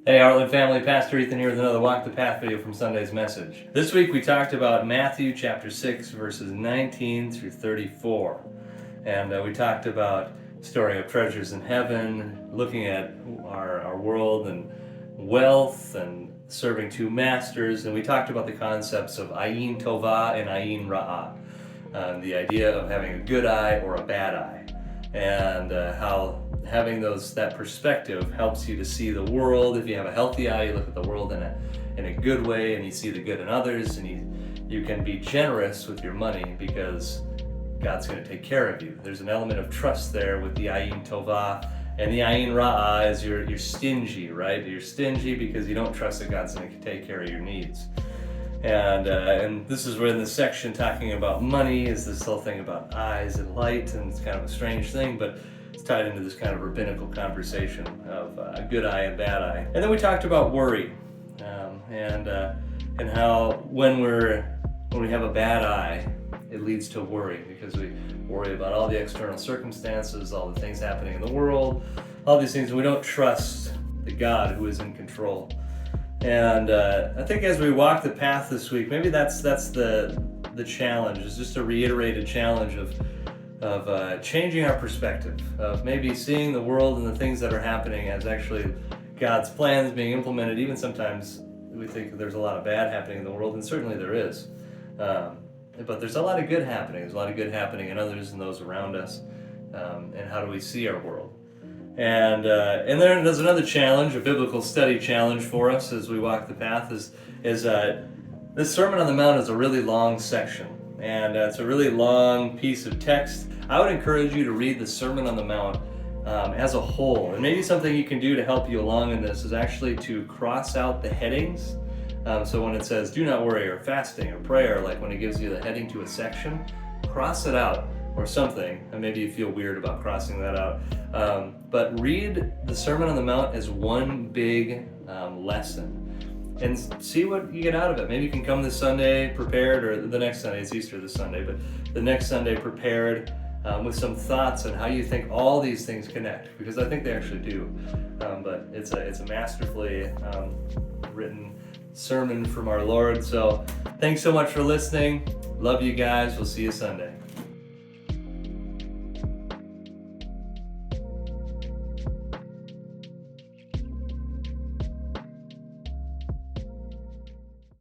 Hey Heartland family, Pastor Ethan here with another Walk the Path video from Sunday's message. This week we talked about Matthew chapter 6 verses 19 through 34. And we talked about storing up treasures in heaven, looking at our world and wealth and serving two masters. And we talked about the concepts of ayin tovah and ayin ra'ah. The idea of having a good eye or a bad eye. And how having that perspective helps you to see the world. If you have a healthy eye, you look at the world in a good way, and you see the good in others, and you can be generous with your money because God's going to take care of you. There's an element of trust there with the ayin tovah, and the ayin ra'ah is you're stingy, right? You're stingy because you don't trust that God's going to take care of your needs. And this is where in the section talking about money is this whole thing about eyes and light, and it's kind of a strange thing, but it's tied into this kind of rabbinical conversation of a good eye and bad eye. And then we talked about worry, and how when we have a bad eye, it leads to worry because we worry about all the external circumstances, all the things happening in the world, all these things, and we don't trust the God who is in control. And I think as we walk the path this week, maybe that's the challenge, is just a reiterated challenge of changing our perspective, of maybe seeing the world and the things that are happening as actually God's plans being implemented. Even sometimes we think there's a lot of bad happening in the world, and certainly there is. But there's a lot of good happening. There's a lot of good happening in others and those around us. And how do we see our world? And then there's another challenge, a biblical study challenge for us as we walk the path, is this Sermon on the Mount is a really long section. And it's a really long piece of text. I would encourage you to read the Sermon on the Mount as a whole. And maybe something you can do to help you along in this is actually to cross out the headings. So when it says, do not worry, or fasting, or prayer, like when it gives you the heading to a section, cross it out or something. And maybe you feel weird about crossing that out. But read the Sermon on the Mount as one big lesson. And see what you get out of it. Maybe you can come this Sunday prepared, or the next Sunday, it's Easter this Sunday, but the next Sunday prepared with some thoughts on how you think all these things connect, because I think they actually do. But it's a masterfully written sermon from our Lord. So thanks so much for listening. Love you guys. We'll see you Sunday.